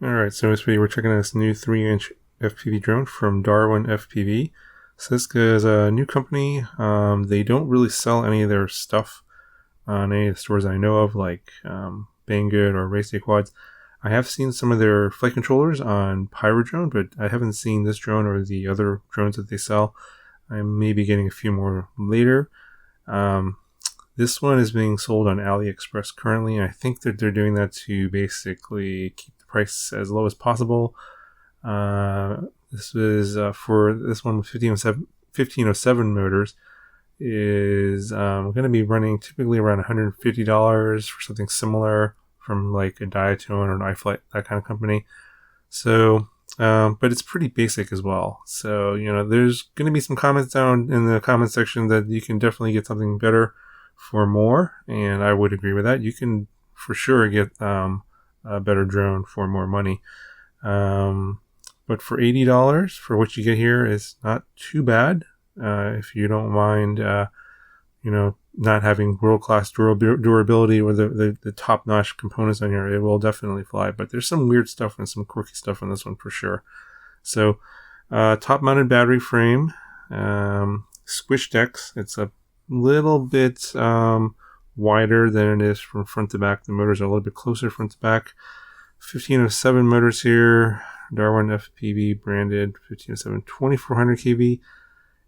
Alright, so in this video we're checking out this new 3-inch FPV drone from DarwinFPV. So this is a new company. They don't really sell any of their stuff on any of the stores that I know of, like Banggood or Race Day Quads. I have seen some of their flight controllers on Pyrodrone, but I haven't seen this drone or the other drones that they sell. I may be getting a few more later. This one is being sold on AliExpress currently, and I think that they're doing that to basically keep the price as low as possible. This is for this one with 1507 motors is going to be running typically around $150 for something similar from like a Diatone or an iFlight, that kind of company. So, but it's pretty basic as well. So, you know, there's going to be some comments down in the comment section that you can definitely get something better for more, and I would agree with that. You can for sure get a better drone for more money. But for $80 for what you get here is not too bad. If you don't mind, you know, not having world-class durability or the top-notch components on here, it will definitely fly. But there's some weird stuff and some quirky stuff on this one for sure. So, top-mounted battery frame, squish decks. It's a little bit wider than it is from front to back. The motors are a little bit closer front to back. 1507 motors here. DarwinFPV branded 1507 2400 kV.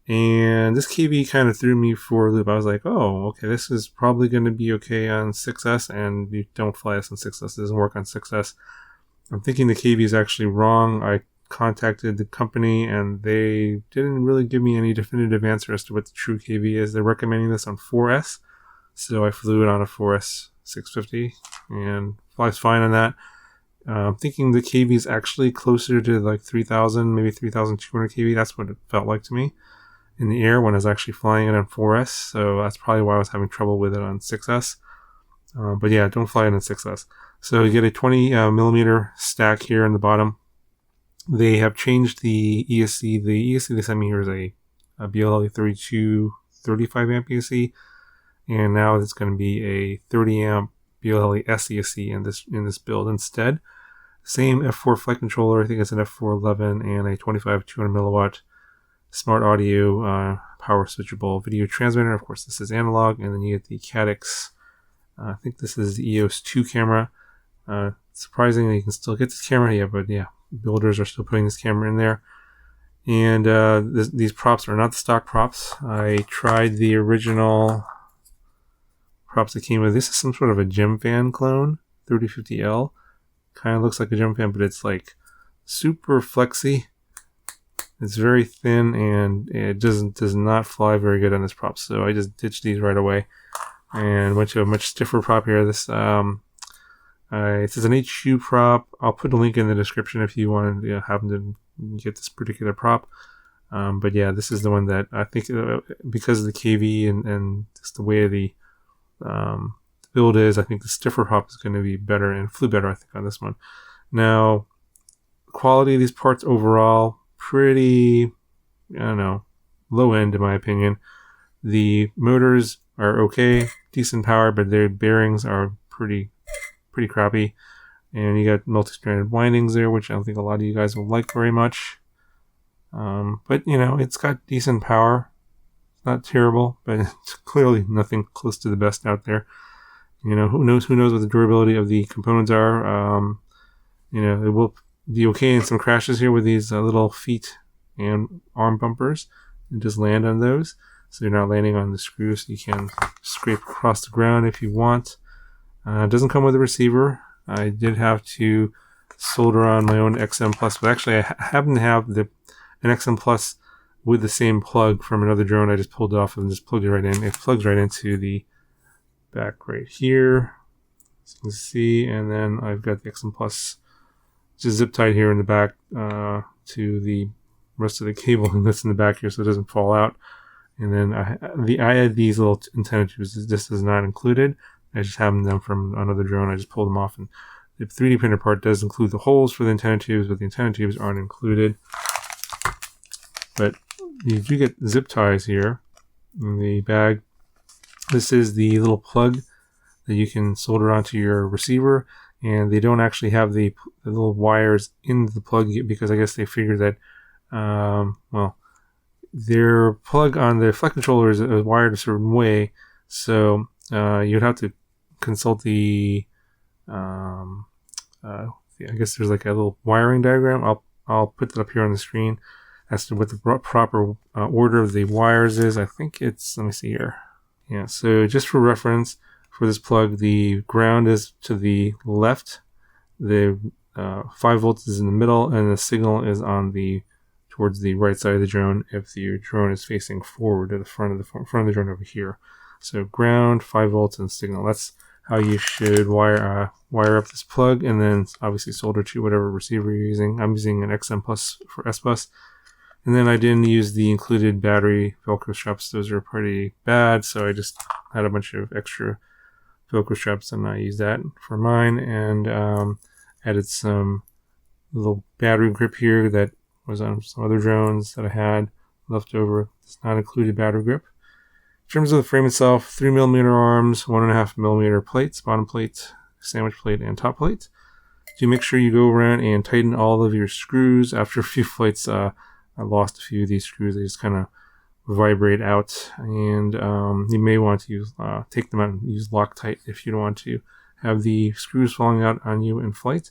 And this kV kind of threw me for a loop. I was like, oh, okay, this is probably going to be okay on 6S, and you don't fly this on 6S. It doesn't work on 6S. I'm thinking the kV is actually wrong. I contacted the company, and they didn't really give me any definitive answer as to what the true kV is. They're recommending this on 4S, so I flew it on a 4S 650, and flies fine on that. I'm thinking the kV is actually closer to like 3,000, maybe 3,200 kV. That's what it felt like to me in the air when I was actually flying it on 4S. So that's probably why I was having trouble with it on 6S. But yeah, don't fly it on 6S. So you get a 20 millimeter stack here on the bottom. They have changed the ESC. The ESC they sent me here is a BLE 32 35 amp ESC, and now it's going to be a 30 amp BLE SESC in this build instead. Same F4 flight controller. I think it's an F411 and a 25 200 milliwatt smart audio power switchable video transmitter. Of course, this is analog, and then you get the Caddx. I think this is the EOS 2 camera. Surprisingly, you can still get this camera here, but yeah, builders are still putting this camera in there. And these props are not the stock props. I tried the original props that came with. This is some sort of a Gem Fan clone, 3050L. Kind of looks like a Gem Fan, but it's like super flexy. It's very thin, and it does not fly very good on this prop. So I just ditched these right away and went to a much stiffer prop here. This it says an HU prop. I'll put a link in the description if you want to happen to get this particular prop. But yeah, this is the one that I think because of the KV and just the way the build is, I think the stiffer prop is going to be better and flew better, I think, on this one. Now, quality of these parts overall, pretty, I don't know, low end in my opinion. The motors are okay, decent power, but their bearings are pretty crappy. And you got multi-stranded windings there, which I don't think a lot of you guys will like very much. But, you know, it's got decent power. It's not terrible, but it's clearly nothing close to the best out there. You know, who knows what the durability of the components are. You know, it will be okay in some crashes here with these little feet and arm bumpers. And just land on those, so you're not landing on the screws. You can scrape across the ground if you want. It doesn't come with a receiver. I did have to solder on my own XM Plus, but actually I happen to have an XM Plus with the same plug from another drone. I just pulled it off and just plugged it right in. It plugs right into the back right here, as you can see, and then I've got the XM Plus just zip tied here in the back to the rest of the cabling that's in the back here, so it doesn't fall out. And then I had these little antenna tubes. This is not included. I just have them from another drone. I just pulled them off, and the 3D printer part does include the holes for the antenna tubes, but the antenna tubes aren't included. But you do get zip ties here in the bag. This is the little plug that you can solder onto your receiver, and they don't actually have the little wires in the plug because I guess they figured that, well, their plug on the flight controller is wired a certain way, so you'd have to consult the, I guess there's like a little wiring diagram. I'll put that up here on the screen as to what the proper order of the wires is. I think it's, let me see here. Yeah, so just for reference, for this plug, the ground is to the left, the 5 volts is in the middle, and the signal is on towards the right side of the drone if the drone is facing forward to the front of the drone over here. So ground, 5 volts, and signal. That's how you should wire up this plug, and then obviously solder to whatever receiver you're using. I'm using an XM Plus for S-Bus. And then I didn't use the included battery Velcro straps. Those are pretty bad, so I just had a bunch of extra Velcro straps, and I used that for mine, and added some little battery grip here that was on some other drones that I had left over. It's not included battery grip. In terms of the frame itself, 3mm arms, 1.5mm plates, bottom plate, sandwich plate, and top plate. Do make sure you go around and tighten all of your screws. After a few flights, I lost a few of these screws. They just kind of vibrate out, and you may want to take them out and use Loctite if you don't want to have the screws falling out on you in flight.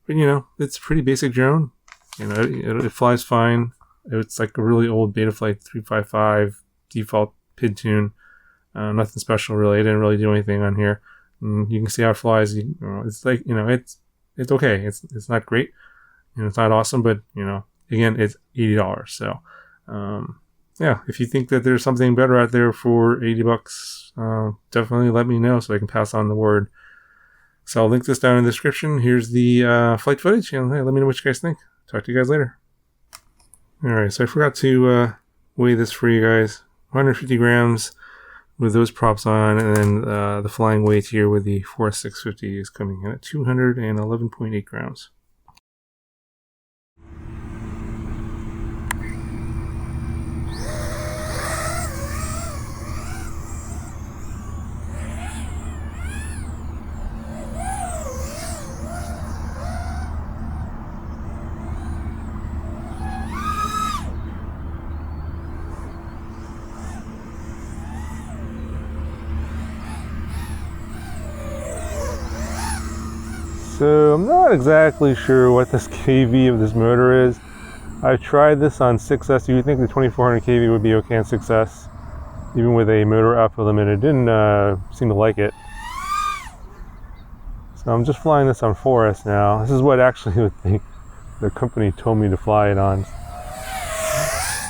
But it's a pretty basic drone. It flies fine. It's like a really old Betaflight 355 default PID tune. Nothing special really. I didn't really do anything on here. And you can see how it flies. It's like it's okay. It's not great. It's not awesome, but again, it's $80. So, yeah, if you think that there's something better out there for $80, definitely let me know so I can pass on the word. So I'll link this down in the description. Here's the flight footage, and hey, let me know what you guys think. Talk to you guys later. Alright, so I forgot to weigh this for you guys. 150 grams with those props on, and then the flying weight here with the 4S650 is coming in at 211.8 grams. So I'm not exactly sure what this kV of this motor is. I tried this on 6S. You would think the 2400 kV would be okay on 6S, even with a motor output limit. It didn't seem to like it. So I'm just flying this on 4S now. This is what actually the company told me to fly it on.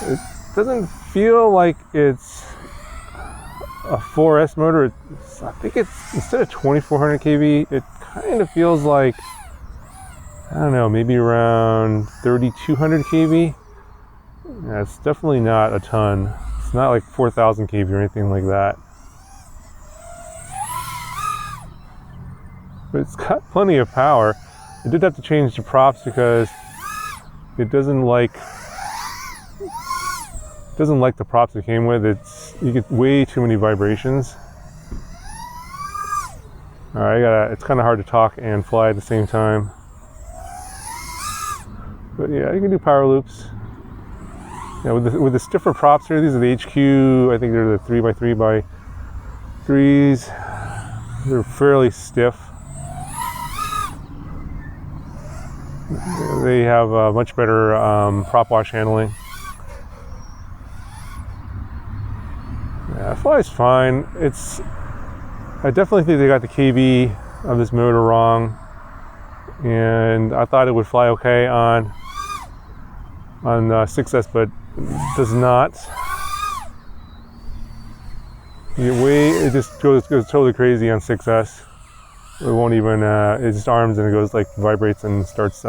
It doesn't feel like it's a 4S motor. I think it's, instead of 2400 kV, it kind of feels like, I don't know, maybe around 3200 kV. Yeah, it's definitely not a ton. It's not like 4000 kV or anything like that. But it's got plenty of power. I did have to change the props because it doesn't like the props it came with. You get way too many vibrations. Alright, it's kind of hard to talk and fly at the same time. But yeah, you can do power loops. Yeah, with the stiffer props here, these are the HQ, I think they're the 3x3x3s. They're fairly stiff. They have much better prop wash handling. Yeah, it flies fine. I definitely think they got the kV of this motor wrong, and I thought it would fly okay on 6S, but it does not. It just goes totally crazy on 6S. It won't even, it just arms and it goes like vibrates and starts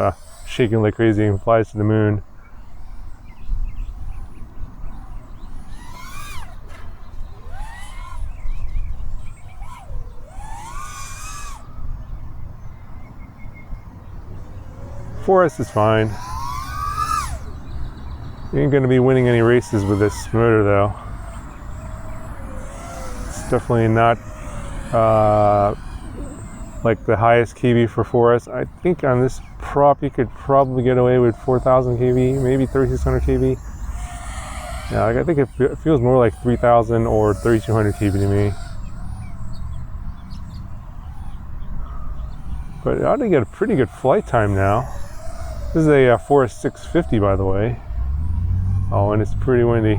shaking like crazy and flies to the moon. Forest is fine. You ain't going to be winning any races with this motor though. It's definitely not like the highest kV for 4S. I think on this prop you could probably get away with 4,000 kV, maybe 3,600 kV. Yeah, I think it feels more like 3,000 or 3,200 kV to me. But it ought to get a pretty good flight time now. This is a 4S 650, by the way. Oh, and it's pretty windy.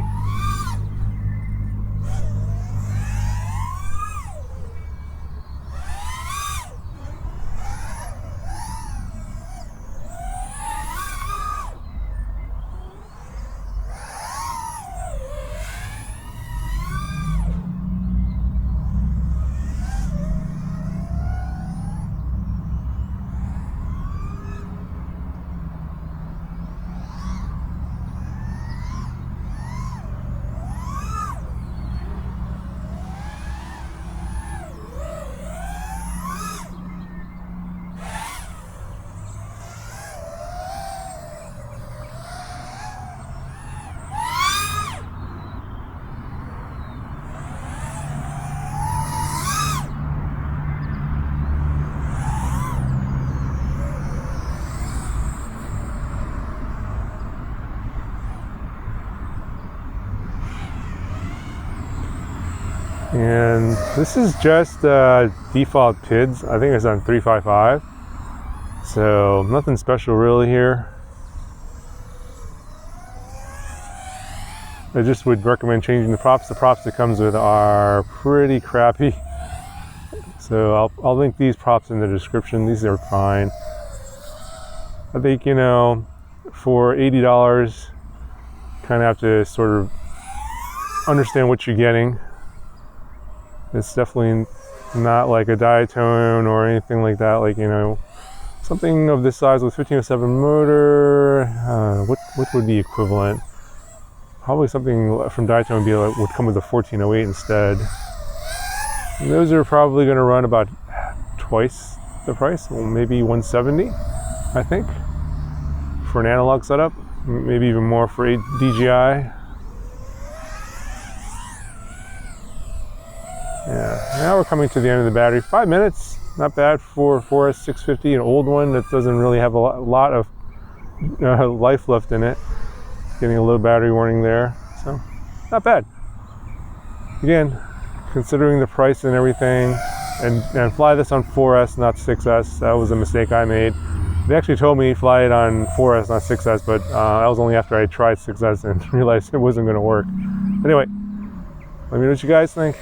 And this is just default PIDs. I think it's on 355. So nothing special really here. I just would recommend changing the props. The props it comes with are pretty crappy. So I'll link these props in the description. These are fine. I think, you know, for $80, kind of have to sort of understand what you're getting. It's definitely not like a diatone or anything like that. Like, you know, something of this size with 1507 motor. What would be equivalent? Probably something from diatone would come with a 1408 instead. And those are probably going to run about twice the price, well, maybe 170, I think, for an analog setup. Maybe even more for a DJI. Yeah, now we're coming to the end of the battery. 5 minutes, not bad for 4S 650, an old one that doesn't really have a lot of life left in it. Getting a low battery warning there, so not bad. Again, considering the price and everything, and fly this on 4S, not 6S. That was a mistake I made. They actually told me fly it on 4S, not 6S, but that was only after I tried 6S and realized it wasn't going to work. Anyway, let me know what you guys think.